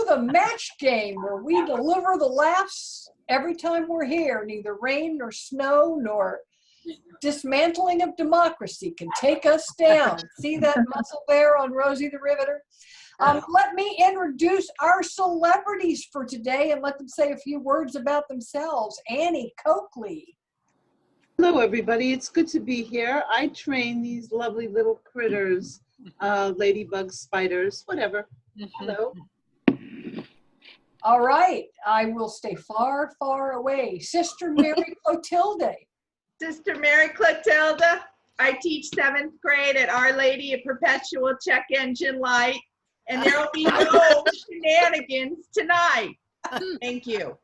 the match game where we deliver the laughs every time we're here. Neither rain nor snow nor dismantling of democracy can take us down. See that muscle there on Rosie the Riveter? Let me introduce our celebrities for today and let them say a few words about themselves. Annie Coakley. Hello, everybody. It's good to be here. I train these lovely little critters, ladybugs, spiders, whatever. Hello. All right. I will stay far, far away. Sister Mary Clotilde. Sister Mary Clotilda. I teach 7th grade at Our Lady of Perpetual Check Engine Light, and there will be no shenanigans tonight. Thank you.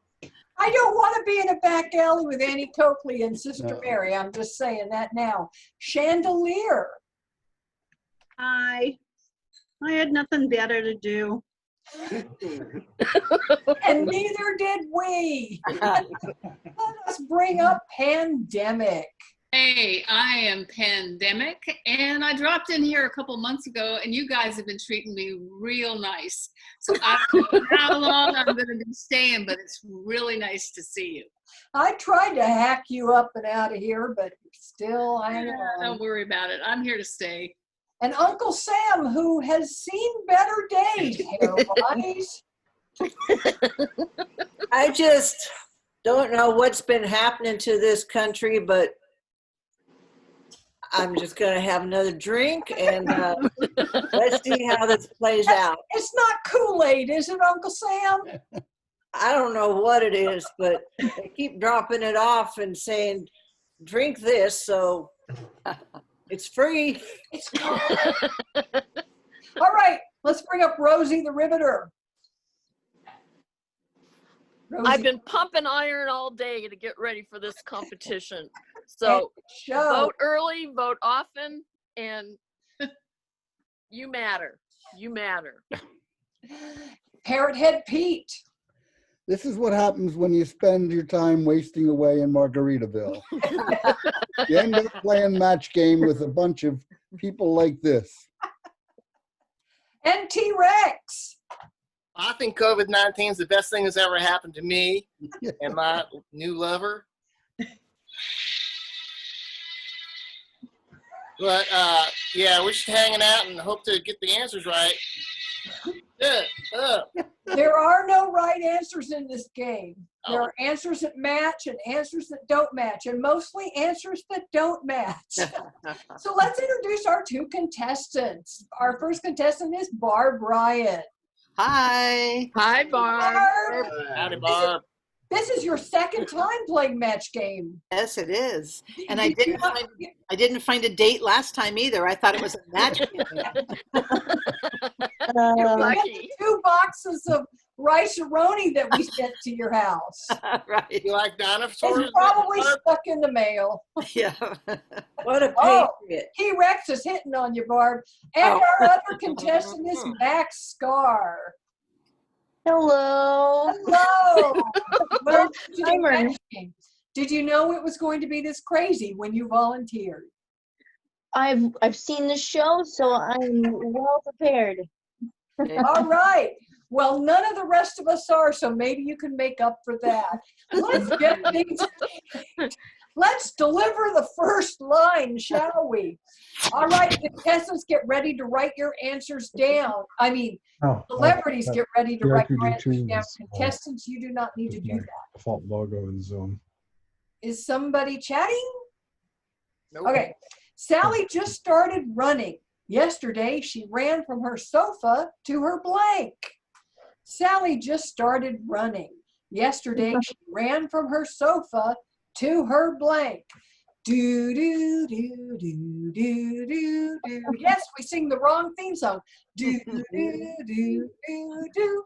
I don't want to be in a back alley with Annie Coakley and Sister Mary. I'm just saying that now. Chandelier. Hi. I had nothing better to do. And neither did we. Let us bring up Pandemic. Hey, I am Pandemic, and I dropped in here a couple months ago, and you guys have been treating me real nice. So I don't know how long I'm going to be staying, but it's really nice to see you. I tried to hack you up and out of here, but you're still hanging on. Don't worry about it. I'm here to stay. And Uncle Sam, who has seen better days, Hair-wise. I just don't know what's been happening to this country, but I'm just going to have another drink and let's see how this plays out. It's not Kool-Aid, is it, Uncle Sam? I don't know what it is, but they keep dropping it off and saying, drink this, so it's free. It's all right, let's bring up Rosie the Riveter. Rosie. I've been pumping iron all day to get ready for this competition. So vote early, vote often, and you matter. You matter. Parrot Head Pete. This is what happens when you spend your time wasting away in Margaritaville. You end up playing match game with a bunch of people like this. And T-Rex. I think COVID-19 is the best thing that's ever happened to me and my new lover. But yeah, we're just hanging out and hope to get the answers right. There are no right answers in this game. There are answers that match and answers that don't match, and mostly answers that don't match. So let's introduce our two contestants. Our first contestant is Barb Ryan. Hi. Hi, Barb. Barb. Howdy, Barb. This is your second time playing match game. Yes, it is. And I didn't find a date last time either. I thought it was a match game. You're lucky. 2 boxes of rice-a-roni that we sent to your house. Right. You like dinosaurs? It's probably stuck in the mail. Yeah. What a patriot. T-Rex is hitting on you, Barb. And our other contestant is Max Scar. Hello. Hello. Welcome to the Timer. match game. Did you know it was going to be this crazy when you volunteered? I've seen the show, so I'm well prepared. All right. Well, none of the rest of us are, so maybe you can make up for that. Let's get things. Let's deliver the first line, shall we? All right, contestants, get ready to write your answers down. I mean, celebrities, get ready to write your answers down. Contestants, you do not need to do that. Default logo in Zoom. Is somebody chatting? Nope. Okay. Sally just started running. Yesterday, she ran from her sofa to her blank. Sally just started running. Yesterday, she ran from her sofa to her blank. Do, do, do, do, do, do, do. Yes, we sing the wrong theme song. Do, do, do, do, do.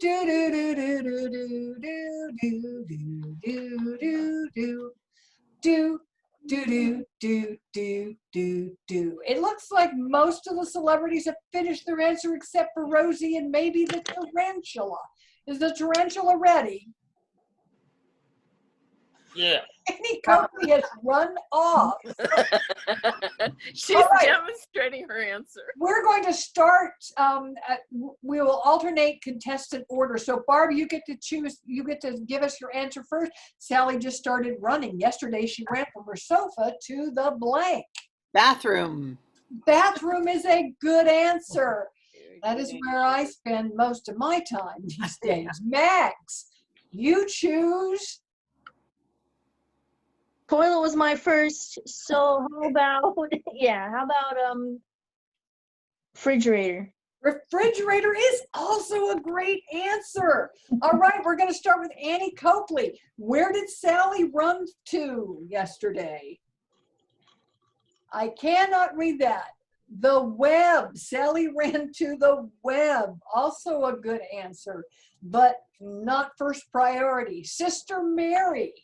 Do, do, do, do, do, do, do, do, do, do, do, do. Do, do, do, do, do. It looks like most of the celebrities have finished their answer except for Rosie and maybe the tarantula. Is the tarantula ready? Yeah. Annie Coakley has run off. She's All right. demonstrating her answer. We're going to start, we will alternate contestant order. So Barb, you get to choose, you get to give us your answer first. Sally just started running. Yesterday, she ran from her sofa to the blank. Bathroom. Bathroom is a good answer. That is where I spend most of my time these days. Max, you choose. Toilet was my first, so how about, yeah, how about refrigerator? Refrigerator is also a great answer. All right, we're going to start with Annie Coakley. Where did Sally run to yesterday? I cannot read that. The web. Sally ran to the web. Also a good answer, but not first priority. Sister Mary.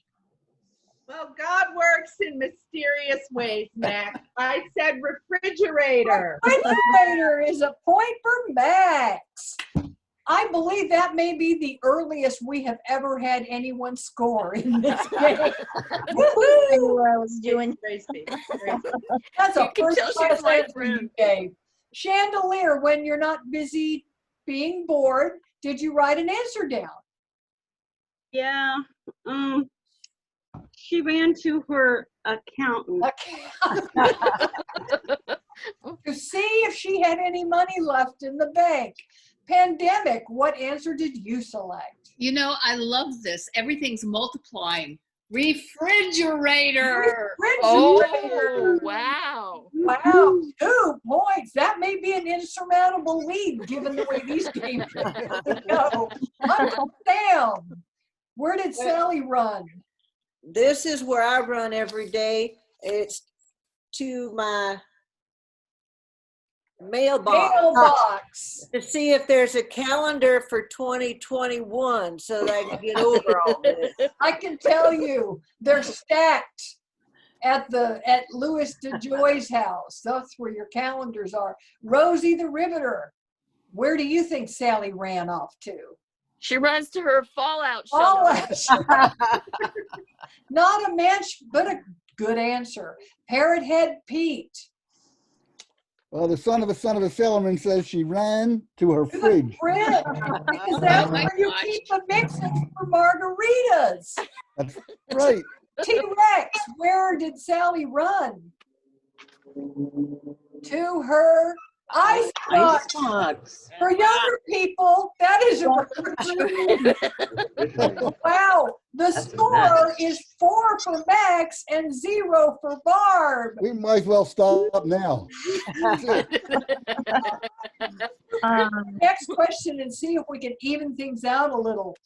Well, God works in mysterious ways, Max. I said refrigerator. Refrigerator is a point for Max. I believe that may be the earliest we have ever had anyone score in this game. I knew what I was doing. That's a You can first tell she's class my answer you gave. Chandelier, when you're not busy being bored, did you write an answer down? Yeah. She ran to her accountant. To see if she had any money left in the bank. Pandemic, what answer did you select? You know, I love this. Everything's multiplying. Refrigerator. Oh, wow. Wow, 2 points. That may be an insurmountable lead given the way these games go. Down. Where did Sally run? This is where I run every day. It's to my mailbox to see if there's a calendar for 2021 so that I can get over all this. I can tell you, they're stacked at Louis DeJoy's house. That's where your calendars are. Rosie the Riveter, where do you think Sally ran off to? She runs to her fallout shelter. Not a match, but a good answer. Parrot Head Pete. Well, the son of a sailorman says she ran to her fridge. Fridge, because that's where you keep the mixes for margaritas. That's right. T-Rex, where did Sally run? To her ice box. For younger people, that is a wow. The score is 4 for Max and 0 for Barb. We might as well stop now. Next question and see if we can even things out a little.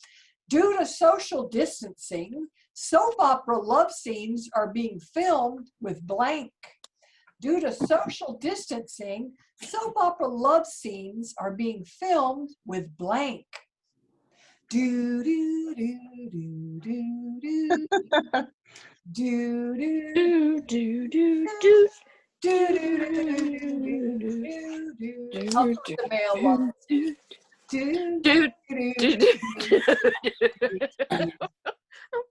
Due to social distancing, soap opera love scenes are being filmed with blank. Due to social distancing, soap opera love scenes are being filmed with blank. Do do do do do do do do do do do. I'll put the mailbox.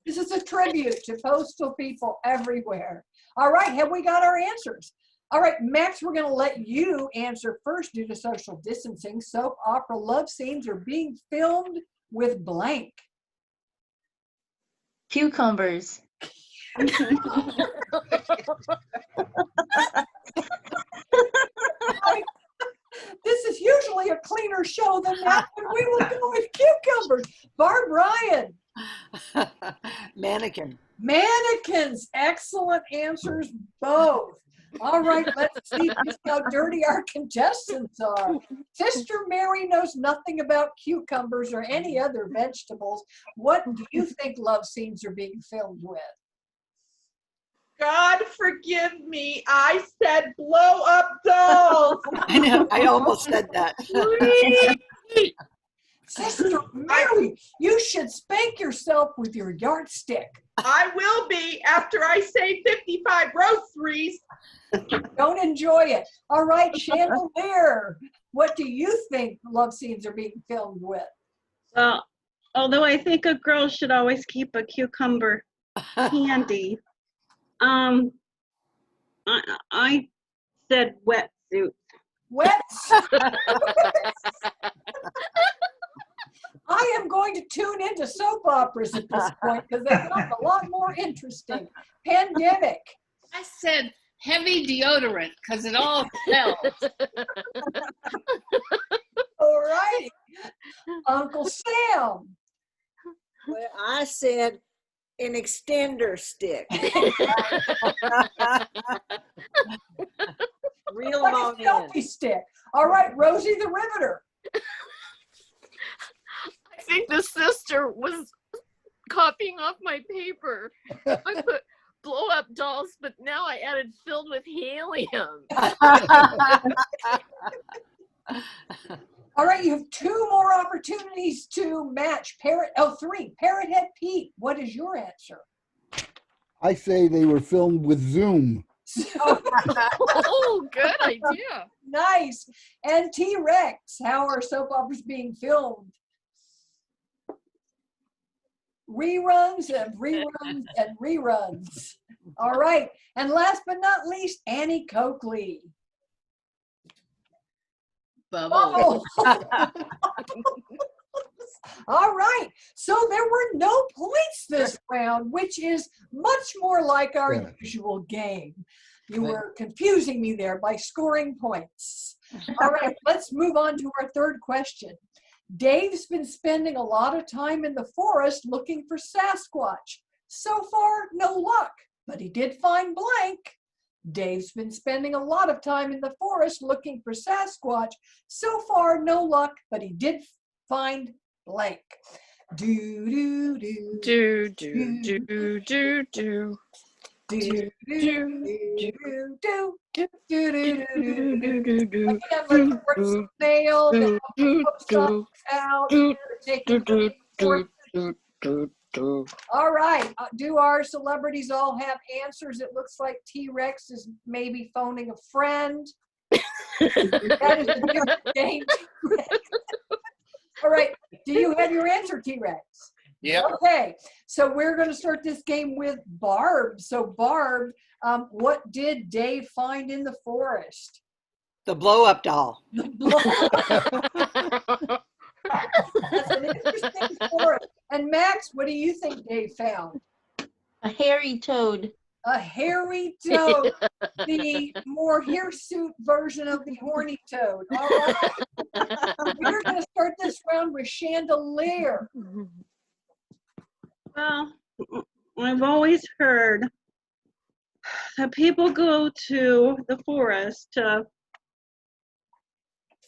This is a tribute to postal people everywhere. All right, have we got our answers? All right, Max, we're going to let you answer first. Due to social distancing, soap opera love scenes are being filmed with blank. Cucumbers. This is usually a cleaner show than that, but we will go with cucumbers. Barb Ryan. Mannequin. Mannequins. Excellent answers, both. All right, let's see just how dirty our contestants are. Sister Mary knows nothing about cucumbers or any other vegetables. What do you think love scenes are being filmed with? God forgive me, I said blow up dolls. I know, I almost said that. Sister Mary, you should spank yourself with your yardstick. I will be after I say 55 groceries. Don't enjoy it. All right, Chandelier, what do you think love scenes are being filmed with? Well, although I think a girl should always keep a cucumber candy. I said wetsuit. Wetsuit. I am going to tune into soap operas at this point because they've gotten a lot more interesting. Pandemic. I said heavy deodorant because it all smells. All right. Uncle Sam. Well, I said an extender stick. Reel Like them a on in. selfie stick. All right, Rosie the Riveter. I think the sister was copying off my paper. I put blow up dolls, but now I added filled with helium. All right, you have 2 more opportunities to match. Three. Parrot Head Pete, what is your answer? I say they were filmed with Zoom. Oh, good idea. Nice. And T-Rex, how are soap operas being filmed? Reruns and reruns and reruns. All right. And last but not least, Annie Coakley. Bubbles. All right. So there were no points this round, which is much more like our usual game. You were confusing me there by scoring points. All right, let's move on to our third question. Dave's been spending a lot of time in the forest looking for Sasquatch. So far, no luck, but he did find blank. Dave's been spending a lot of time in the forest looking for Sasquatch. So far, no luck, but he did find blank. Do, do, do. Do, do, do, do, do. Do, do, do, do, do, do, do, do. Again, let's work some mail, then I'll post some out here, taking all right. Do our celebrities all have answers? It looks like T-Rex is maybe phoning a friend. That is a different game. All right. Do you have your answer, T-Rex? Yeah. Okay. So we're going to start this game with Barb. So Barb, what did Dave find in the forest? The blow-up doll. That's an interesting forest. And Max, what do you think Dave found? A hairy toad. A hairy toad, the more hirsute version of the horny toad. All right. We're going to start this round with Chandelier. Well, I've always heard that people go to the forest to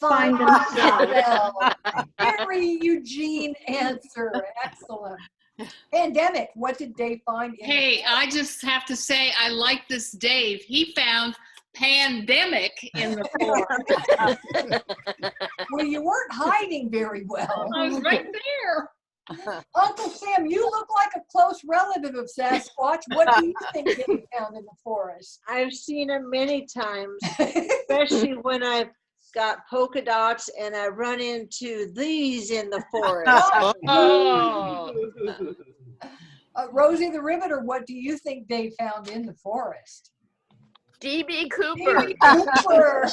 find themselves. Very Eugene answer. Excellent. Pandemic, what did Dave find? Hey, I just have to say, I like this Dave. He found pandemic in the forest. Well, you weren't hiding very well. I was right there. Uncle Sam, you look like a close relative of Sasquatch. What do you think Dave found in the forest? I've seen him many times, especially when I've got polka dots and I run into these in the forest. Oh. Rosie the Riveter, what do you think Dave found in the forest? D.B. Cooper. D.B. Cooper.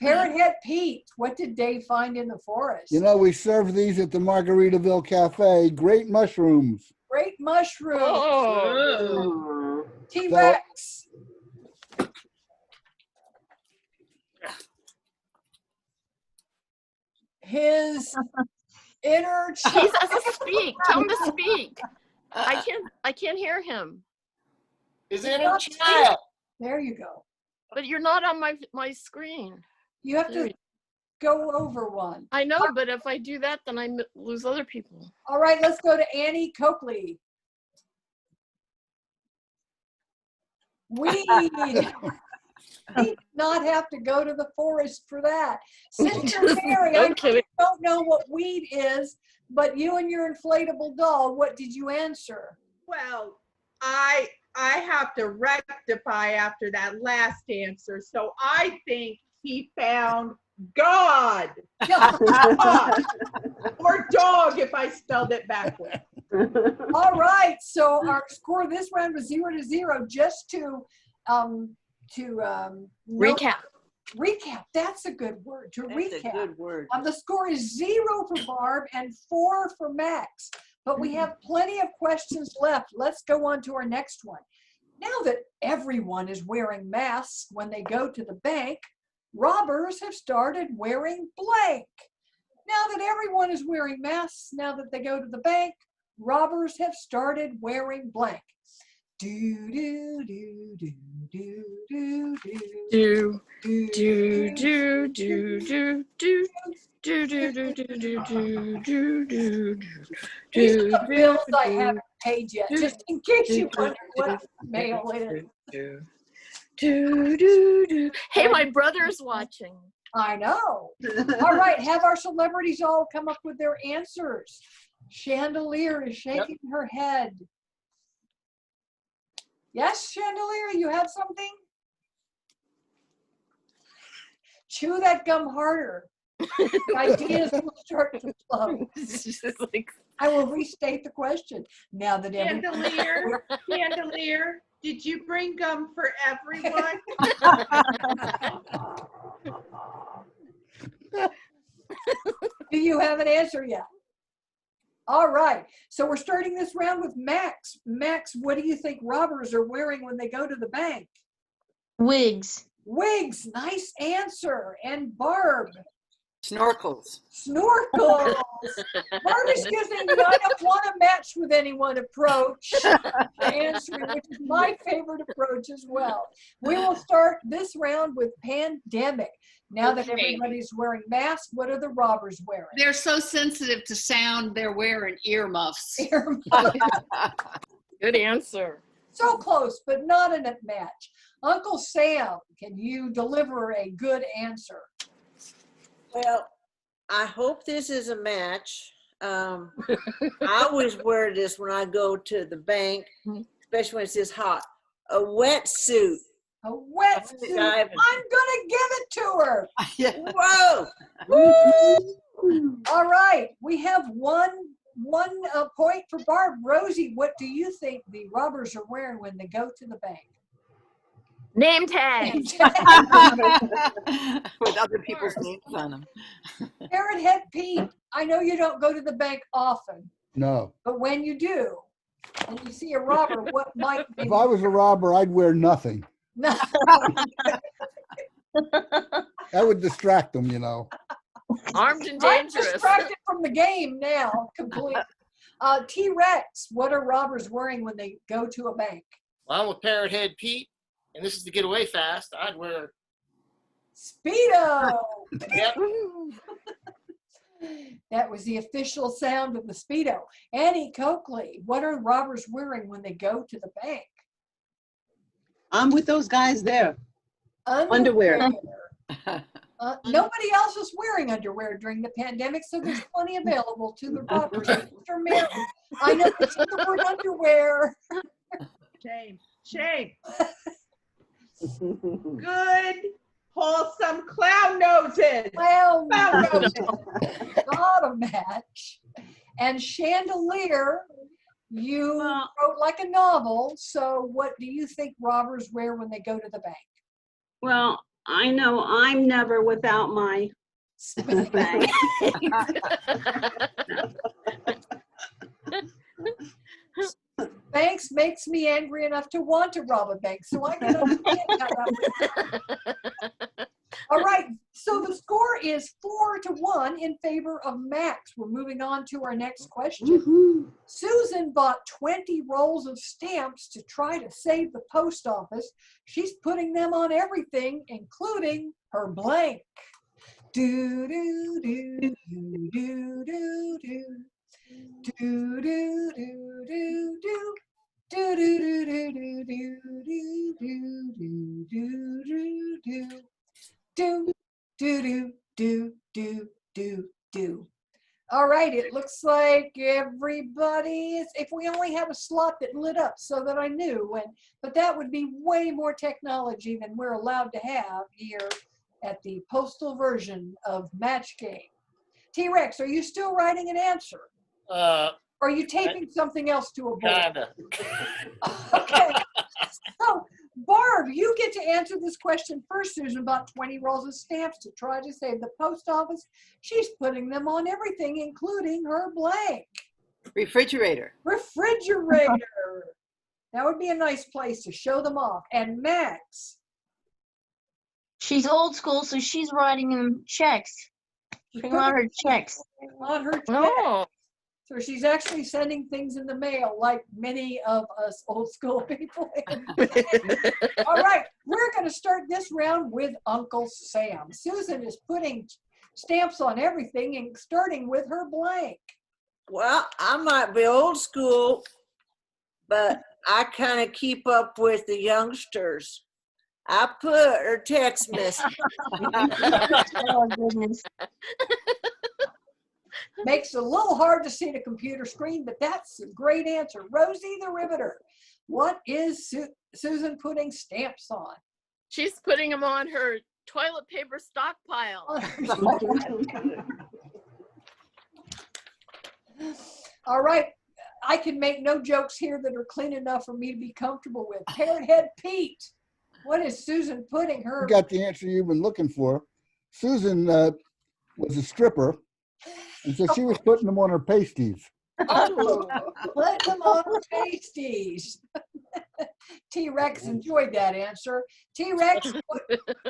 Parrothead Pete, what did Dave find in the forest? You know, we serve these at the Margaritaville Cafe. Great mushrooms. Great mushrooms. Oh. T-Rex. His inner He has to speak. Tell him to speak. I can't hear him. His inner child. There you go. But you're not on my screen. You have to go over one. I know, but if I do that, then I lose other people. All right, let's go to Annie Coakley. Weed. You do not have to go to the forest for that. Sister Mary, I don't know what weed is, but you and your inflatable doll, what did you answer? Well, I have to rectify after that last answer. So I think he found God. God. Or dog if I spelled it backwards. All right, so our score this round was 0-0. Just to Recap. recap. That's a good word. To That's recap. a good word. The score is 0 for Barb and 4 for Max. But we have plenty of questions left. Let's go on to our next one. Now that everyone is wearing masks when they go to the bank, robbers have started wearing blank. Now that everyone is wearing masks, now that they go to the bank, robbers have started wearing blank. Do do do do do do Do do do do do do do. Do do do do do do do do These do are the bills I haven't paid yet, just in case you wonder what mail is. do do do. Hey, my brother's watching. I know. All right, have our celebrities all come up with their answers. Chandelier is shaking her head. Yes, Chandelier, you have something? Chew that gum harder. Ideas will start to flow. I will restate the question. Now that Chandelier, did you bring gum for everyone? Do you have an answer yet? All right. So we're starting this round with Max. Max, what do you think robbers are wearing when they go to the bank? Wigs. Wigs. Nice answer. And Barb? Snorkels. Snorkels. Barb is using the I don't want to match with anyone approach to answering, which is my favorite approach as well. We will start this round with pandemic. Now that everybody's wearing masks, what are the robbers wearing? They're so sensitive to sound, they're wearing earmuffs. Good answer. So close, but not a match. Uncle Sam, can you deliver a good answer? Well, I hope this is a match. I always wear this when I go to the bank, especially when it's this hot. A wetsuit. A wetsuit. I'm gonna give it to her. Whoa! Woo! All right, we have one point for Barb. Rosie, what do you think the robbers are wearing when they go to the bank? Name tag. With other people's names on them. Parrot Head Pete, I know you don't go to the bank often, No. but when you do, and you see a robber, what might be? If I was a robber, I'd wear nothing. That would distract them, you know. Armed and I'm dangerous. distracted from the game now, completely. T-Rex, what are robbers wearing when they go to a bank? Well, I'm with Parrot Head Pete, and this is to get away fast. I'd wear Speedo. Yep. That was the official sound of the Speedo. Annie Coakley, what are robbers wearing when they go to the bank? I'm with those guys there. Underwear. Nobody else is wearing underwear during the pandemic, so there's plenty available to the robbers. Mr. Mary, I know you said the word underwear. Shame. Good, wholesome clown noses. Clown noses. Not a match. And Chandelier, you wrote like a novel, so what do you think robbers wear when they go to the bank? Well, I know I'm never without my bag. Banks makes me angry enough to want to rob a bank, so I can understand how that works. All right, so the score is 4-1 in favor of Max. We're moving on to our next question. Susan bought 20 rolls of stamps to try to save the post office. She's putting them on everything, including her blank. Do do do do do do do. Do do do do do. Do do do do do do do do do do do. Do, do, do, do, do, do. All right, it looks like everybody is, if we only have a slot that lit up so that I knew, but that would be way more technology than we're allowed to have here at the postal version of Match Game. T-Rex, are you still writing an answer? Or are you taping something else to a board? Kinda. Okay. So, Barb, you get to answer this question first. There's about 20 rolls of stamps to try to save the post office. She's putting them on everything, including her blank. Refrigerator. Refrigerator. That would be a nice place to show them off. And Max. She's old school, so she's writing them checks. Putting on her checks. On her check. Oh, So she's actually sending things in the mail like many of us old school people. All right, we're going to start this round with Uncle Sam. Susan is putting stamps on everything and starting with her blank. Well, I might be old school, but I kind of keep up with the youngsters. I put her text message. Oh, goodness. Makes it a little hard to see the computer screen, but that's a great answer. Rosie the Riveter, what is Susan putting stamps on? she's putting them on her toilet paper stockpile. All right, I can make no jokes here that are clean enough for me to be comfortable with. Parrot Head Pete, what is Susan putting her? You got the answer you've been looking for. Susan was a stripper, and so she was putting them on her pasties. Oh, put them on her pasties. T-Rex enjoyed that answer. T-Rex,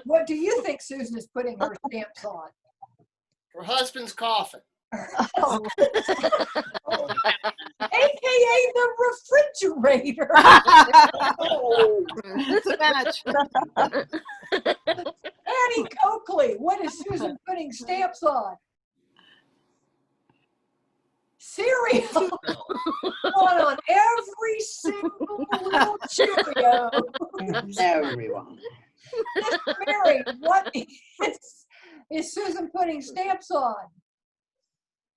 what do you think Susan is putting her stamps on? Her husband's coffin. Oh. AKA the refrigerator. It's a match. Annie Coakley, what is Susan putting stamps on? Cereal. One on every single little Cheerio. Everyone. Miss Mary, what is Susan putting stamps on?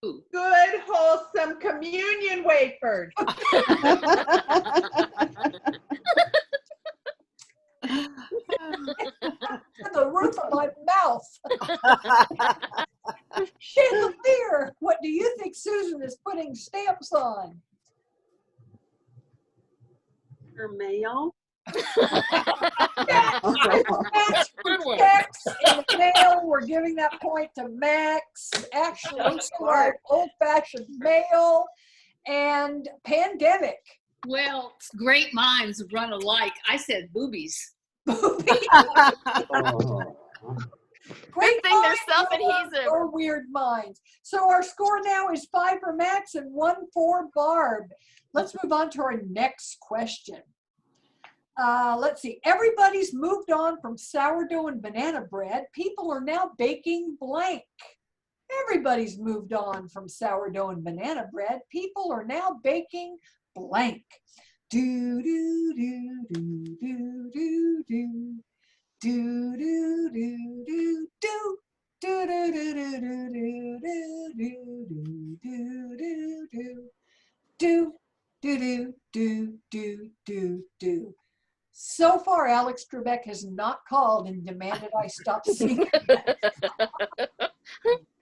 Good, wholesome communion wafers. The roof of my mouth. Chandelier, what do you think Susan is putting stamps on? Her mail. Max checks in the mail. We're giving that point to Max. Actually, smart, old-fashioned mail and pandemic. Well, great minds run alike. I said boobies. Great thing they're minds self-adhesive. or weird minds. So our score now is 5 for Max and 1 for Barb. Let's move on to our next question. Let's see. Everybody's moved on from sourdough and banana bread. People are now baking blank. Everybody's moved on from sourdough and banana bread. People are now baking blank. Do do do do do do do. Do do do do do. Do do do do do do do do do do do do do do do do. So far, Alex Trebek has not called and demanded I stop singing.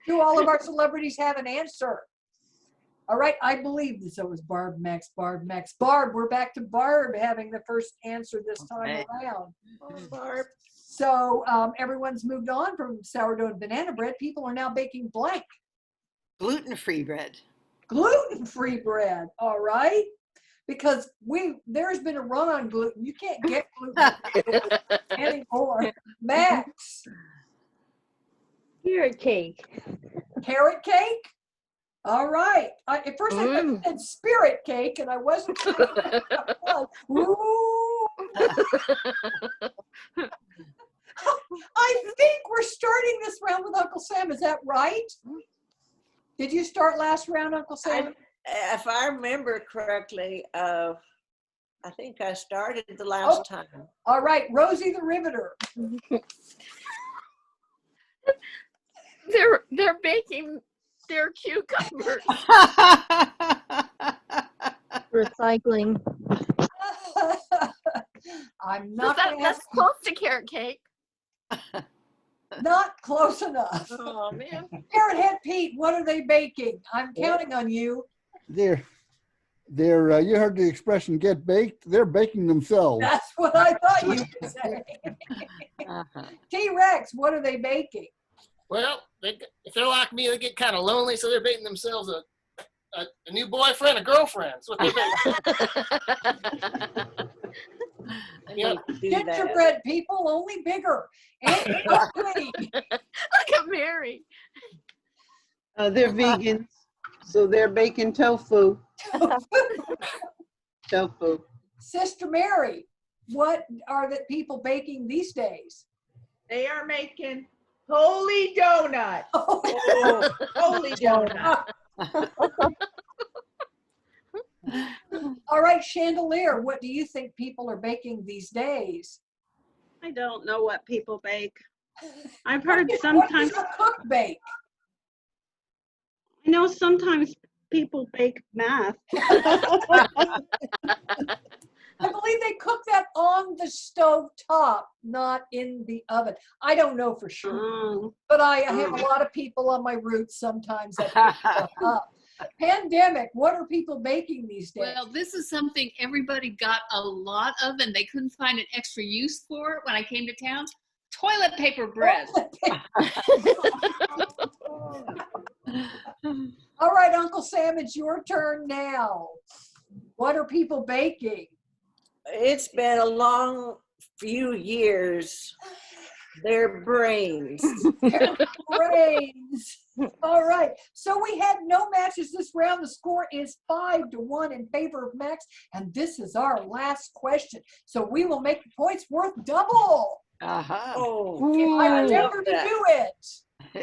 Do all of our celebrities have an answer? All right, I believe this. It was Barb, Max, Barb, Max. Barb, we're back to Barb having the first answer this time around. Oh, Barb. So everyone's moved on from sourdough and banana bread. People are now baking blank. Gluten-free bread. Gluten-free bread, all right? Because there's been a run on gluten. You can't get gluten anymore. Max. Carrot cake. Carrot cake? All right. At first I thought you said spirit cake, and I wasn't sure what that was. Ooh. I think we're starting this round with Uncle Sam. Is that right? Did you start last round, Uncle Sam? If I remember correctly, I think I started the last time. All right, Rosie the Riveter. They're baking their cucumbers. Recycling. I'm not going to That's ask. close to carrot cake. Not close enough. Oh man. Carrot Head Pete, what are they baking? I'm counting on you. They're They're, you heard the expression "get baked." They're baking themselves. That's what I thought you would say. Uh-huh. T-Rex, what are they baking? Well, if they're like me, they get kind of lonely, so they're baking themselves a new boyfriend, a girlfriend. That's what they're baking. Yep. Gingerbread people, only bigger. And ugly. Look at Mary. They're vegans, so they're baking tofu. Tofu. Sister Mary, what are the people baking these days? They are making holy donut. Oh, Holy donut. all right, Chandelier, what do you think people are baking these days? I don't know what people bake. I've heard What sometimes, does a cook bake? I know sometimes people bake math. I believe they cook that on the stove top, not in the oven. I don't know for sure, but I have a lot of people on my routes sometimes that pick stuff up. Pandemic, what are people baking these days? Well, this is something everybody got a lot of and they couldn't find an extra use for it when I came to town. Toilet paper bread. All right, Uncle Sam, it's your turn now. What are people baking? It's been a long few years. Their brains. Their brains. All right. So we had no matches this round. The score is 5-1 in favor of Max. And this is our last question. So we will make the points worth double. Uh-huh. Oh, If I I remember love to that. do it.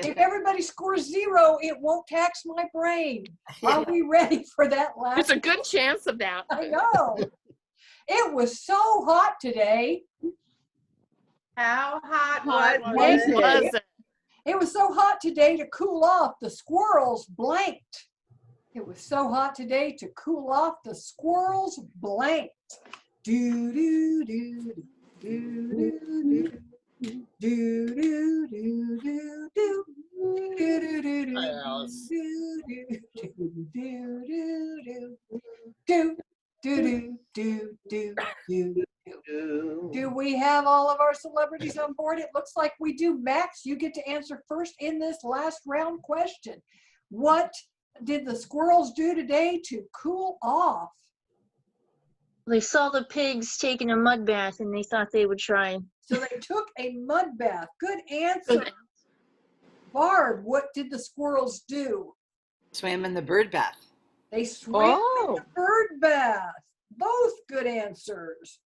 If everybody scores 0, it won't tax my brain. Are we ready for that last? There's a good chance of that. I know. It was so hot today. How hot Hot was was it? Was it? It was so hot today to cool off. The squirrels blanked. It was so hot today to cool off. The squirrels blanked. Do do do do do do do do do do do. Do we have all of our celebrities on board? It looks like we do. Max, you get to answer first in this last round question. What did the squirrels do today to cool off? They saw the pigs taking a mud bath and they thought they would try. So they took a mud bath. Good answer. Barb, what did the squirrels do? Swam in the bird bath. They swam Oh. in the bird bath. Both good answers.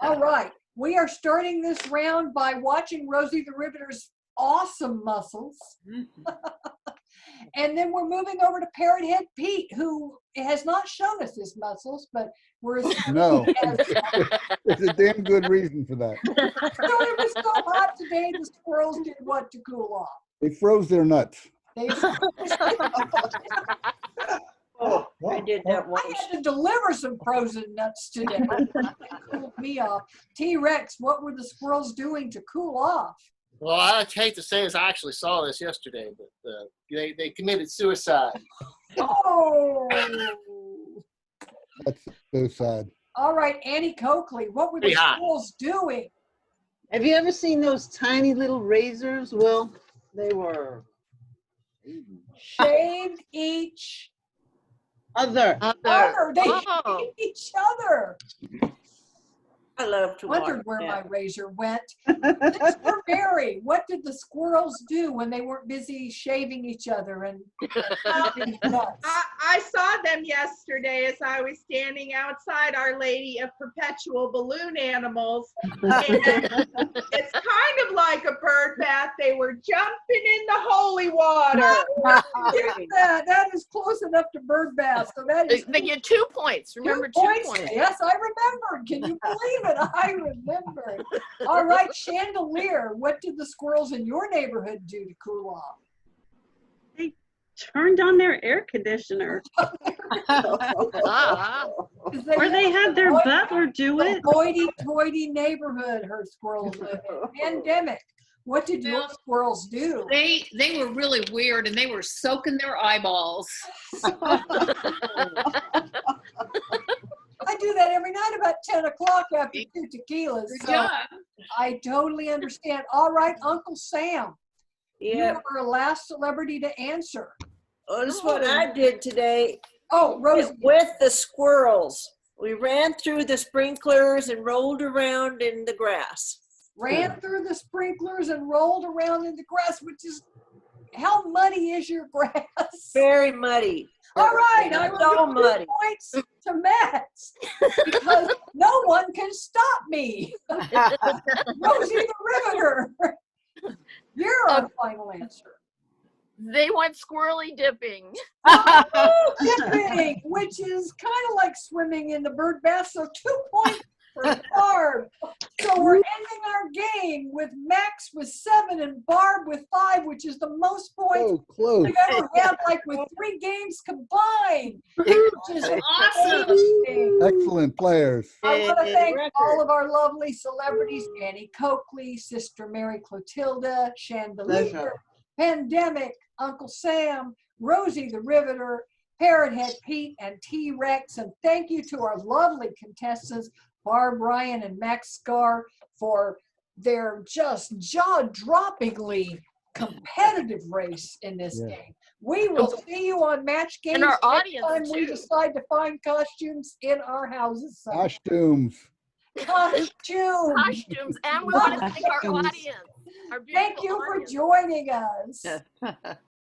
All right. We are starting this round by watching Rosie the Riveter's awesome muscles. And then we're moving over to Parrot Head Pete, who has not shown us his muscles, but we're assuming No, he has some. there's a damn good reason for that. So it was so hot today, the squirrels did what to cool off? They froze their nuts. They Oh, I did that I once. had to deliver some frozen nuts today. It cooled me off. T-Rex, what were the squirrels doing to cool off? Well, I hate to say this, I actually saw this yesterday, but they committed suicide. Oh! That's so sad. All right, Annie Coakley, what were the Pretty hot. squirrels doing? Have you ever seen those tiny little razors? Well, they were Shaved each other. other. They Oh. shaved each other. I love to watch Wondered where my that. razor went. Sister Mary, what did the squirrels do when they weren't busy shaving each other and eating nuts? I saw them yesterday as I was standing outside Our Lady of Perpetual Balloon Animals. And it's kind of like a bird bath. They were jumping in the holy water. That is close enough to bird bath. So that is They get 2 points. Remember, 2 points. Yes, I remember. Can you believe it? I remember. All right, Chandelier, what did the squirrels in your neighborhood do to cool off? They turned on their air conditioner. Ah. Or they had their butler do it. Hoity-toity neighborhood her squirrels live in. Pandemic, What did your Well, squirrels do? They were really weird and they were soaking their eyeballs. I do that every night about 10 o'clock after 2 tequilas. Good So job. I totally understand. All right, Uncle Sam, you Yeah, are our last celebrity to answer. well, this is what I did today. Oh, Rosie. With the squirrels. We ran through the sprinklers and rolled around in the grass. Ran through the sprinklers and rolled around in the grass, which is, how muddy is your grass? Very muddy. All right, I will So give muddy. 2 points to Matt because no one can stop me. Rosie the Riveter, you're our final answer. They went squirrely dipping. Dipping, which is kind of like swimming in the bird bath, so 2 points for Barb. So we're ending our game with Max with 7 and Barb with 5, which is the most points So close. we've ever had, like with 3 games combined, which is Awesome. amazing. Excellent players. I want to thank Record. all of our lovely celebrities, Annie Coakley, Sister Mary Clotilda, Chandelier, Pandemic, Uncle Sam, Rosie the Riveter, Parrot Head Pete, and T-Rex. And thank you to our lovely contestants, Barb Ryan and Max Scar, for their just jaw-droppingly competitive race in this Yeah. game. We will see you on Match Games And our next audience, time we too. decide to find costumes in our houses. someday. Costumes. Costumes. Costumes. And we want to thank our audience. Our Thank beautiful you for audience. joining us.